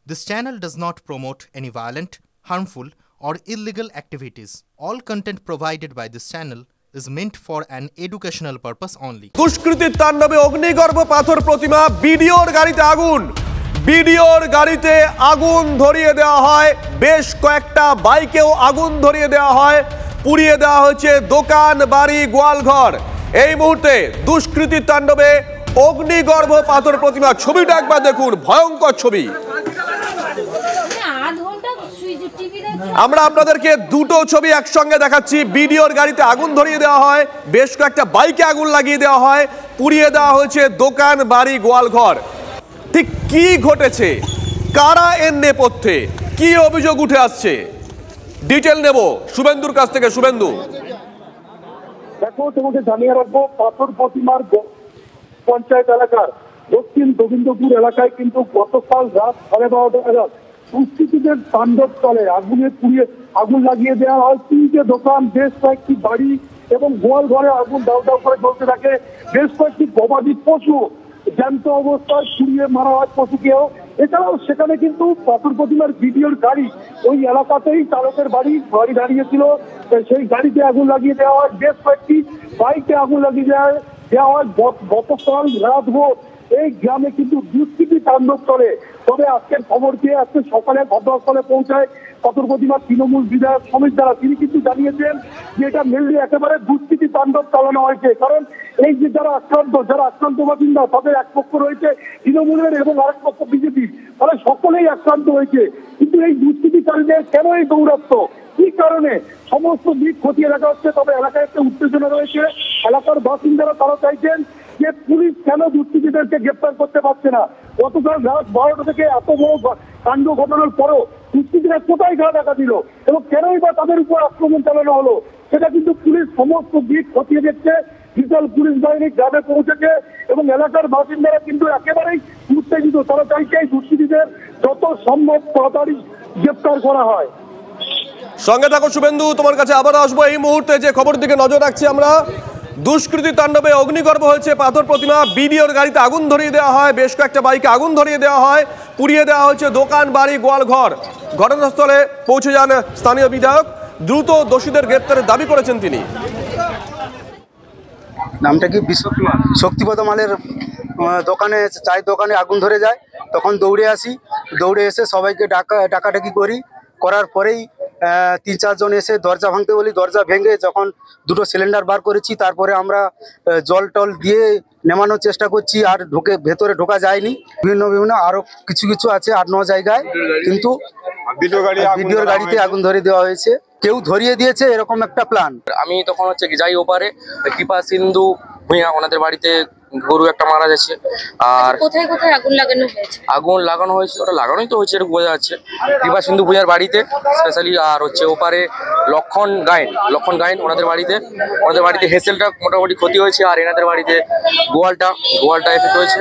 This channel does not promote any violent, harmful, or illegal activities. All content provided by this channel is meant for an educational purpose only. দুষ্কৃতীর তাণ্ডবে অগ্নিগর্ভ পাথর প্রতিমা বিডিওর গাড়িতে আগুন। বিডিওর গাড়িতে আগুন ধরিয়ে দেওয়া হয়, বেশ কয়েকটা বাইকেও আগুন ধরিয়ে দেওয়া হয়, পুড়িয়ে দেওয়া হয়েছে দোকান, বাড়ি, গোয়ালঘর। এই মুহূর্তে দুষ্কৃতীর তাণ্ডবে অগ্নিগর্ভ পাথর প্রতিমা, ছবিটা একবার দেখুন, ভয়ঙ্কর ছবি। আমরা আপনাদেরকে দুটো ছবি একসঙ্গে দেখাচ্ছি। বিডিওর গাড়িতে আগুন ধরিয়ে দেওয়া হয়, বেশ কয়েকটা বাইকে আগুন লাগিয়ে দেওয়া হয়, পুড়িয়ে দেওয়া হয়েছে দোকান, বাড়ি, গোয়ালঘর। ঠিক কি ঘটেছে, কারা এর নেপথ্যে, কি অভিযোগ উঠে আসছে, ডিটেল নেব শুভেন্দুর কাছ থেকে। শুভেন্দু, দেখো, তোমাকে জানিয়ে রাখবো, পাথর প্রতিমার পঞ্চায়েত এলাকার দক্ষিণ গোবিন্দপুর এলাকায় কিন্তু গতকাল রাত 12:30 নাগাদ দুষ্কৃতীদের তাণ্ডব চলে। আগুন লাগিয়ে দেওয়া হয় 3টে দোকান, বেশ কয়েকটি বাড়ি এবং গোয়াল ঘরে আগুন দাউ দাউ করে জ্বলতে থাকে। বেশ কয়েকটি গবাদি পশু জ্যান্ত অবস্থায় পুড়িয়ে মারা হয় পশুকেও। এছাড়াও সেখানে কিন্তু পাথর প্রতিমার বিডিওর গাড়ি, ওই এলাকাতেই চালকের গাড়ি দাঁড়িয়েছিল, সেই গাড়িতে আগুন লাগিয়ে দেওয়া হয়। বেশ কয়েকটি বাইকে আগুন লাগিয়ে দেওয়া হয়। গতকাল রাত ভোর এই গ্রামে কিন্তু দুষ্কৃতী তাণ্ডব চলে। তবে আজকের খবর পেয়ে আজকে সকালে ঘটনাস্থলে পৌঁছায় পাথর প্রতিমার তৃণমূল বিধায়ক সমীর দ্বারা। তিনি কিন্তু জানিয়েছেন যে এটা মেনলি একেবারে দুষ্কৃতী তাণ্ডব চালানো হয়েছে, কারণ এই যে যারা আক্রান্ত বাসিন্দা, তাদের এক পক্ষ রয়েছে তৃণমূলের এবং আরেক পক্ষ বিজেপির, তাহলে সকলেই আক্রান্ত হয়েছে। কিন্তু এই দুষ্কৃতিকারীদের কেন এই দৌরাত্ম, কি কারণে, সমস্ত দিক খতিয়ে দেখা হচ্ছে। তবে এলাকায় একটা উত্তেজনা রয়েছে। এলাকার বাসিন্দারা তারা চাইছেন যে পুলিশ কেন দুষ্কৃতীদেরকে গ্রেপ্তার করতে পারছে না। গতকাল রাত 12টা থেকে এত বড় কাণ্ড ঘটানোর পরও দুষ্কৃতীরা কোথায় গা দেখা দিল এবং কেনই বা তাদের উপর আক্রমণ চালানো হলো, সেটা কিন্তু পুলিশ সমস্ত দিক খতিয়ে দেখছে। বিশাল পুলিশ বাহিনী গ্রামে পৌঁছেছে এবং এলাকার বাসিন্দারা কিন্তু একেবারেই উত্তেজিত। তারা চাইছে এই দুষ্কৃতীদের যত সম্ভব তাড়াতাড়ি গ্রেপ্তার করা হয়। সঙ্গে থাকো শুভেন্দু, তোমার কাছে আবার আসবো। এই মুহূর্তে যে খবর দিকে নজর রাখছি আমরা, দুষ্কৃতী তাণ্ডবে অগ্নিগর্ভ হয়েছে পাথর প্রতিমা। বিডিওর গাড়িতে আগুন ধরিয়ে দেওয়া হয়, বেশ কয়েকটা বাইকে আগুন ধরিয়ে দেওয়া হয়, পুড়িয়ে দেওয়া হয়েছে দোকান, বাড়ি, গোয়ালঘর। ঘটনাস্থলে পৌঁছে যান স্থানীয় বিধায়ক। দ্রুত দোষীদের গ্রেপ্তারের দাবি করেছেন তিনি। নামটা কি? শক্তিপদ মালের দোকানে, চায়ের দোকানে আগুন ধরে যায়। তখন দৌড়ে আসি, দৌড়ে এসে সবাইকে ডাকাডাকি করার পরেই 3-4 জন এসে দরজা ভাঙতে বলি, দরজা ভেঙে যখন দুটো সিলিন্ডার বার করেছি, তারপরে আমরা জল টল দিয়ে নেমানোর চেষ্টা করছি, আর ভেতরে ঢোকা যায়নি। বিভিন্ন আরো কিছু আছে 8-9 জায়গায়, কিন্তু ভিডিওর গাড়িতে আগুন ধরে দেওয়া হয়েছে। কেউ ধরিয়ে দিয়েছে এরকম একটা প্ল্যান। আমি তখন যাই ওপারে, কৃপা সিন্ধু ভূঁইয়া, ওনাদের বাড়িতে গরু একটা মারা যাচ্ছে। আর কোথায় কোথায় আগুন লাগানো হয়েছে? আগুন লাগানো হয়েছে, ওটা লাগানোই তো হয়েছে, বোঝা যাচ্ছে। কৃপা সিন্ধু ভূঁইয়ার বাড়িতে স্পেশালি, আর ওপারে লক্ষণ গায়েন ওনাদের বাড়িতে হেসেলটা মোটামুটি ক্ষতি হয়েছে, আর এনাদের বাড়িতে গোয়ালটা এফেক্ট হয়েছে।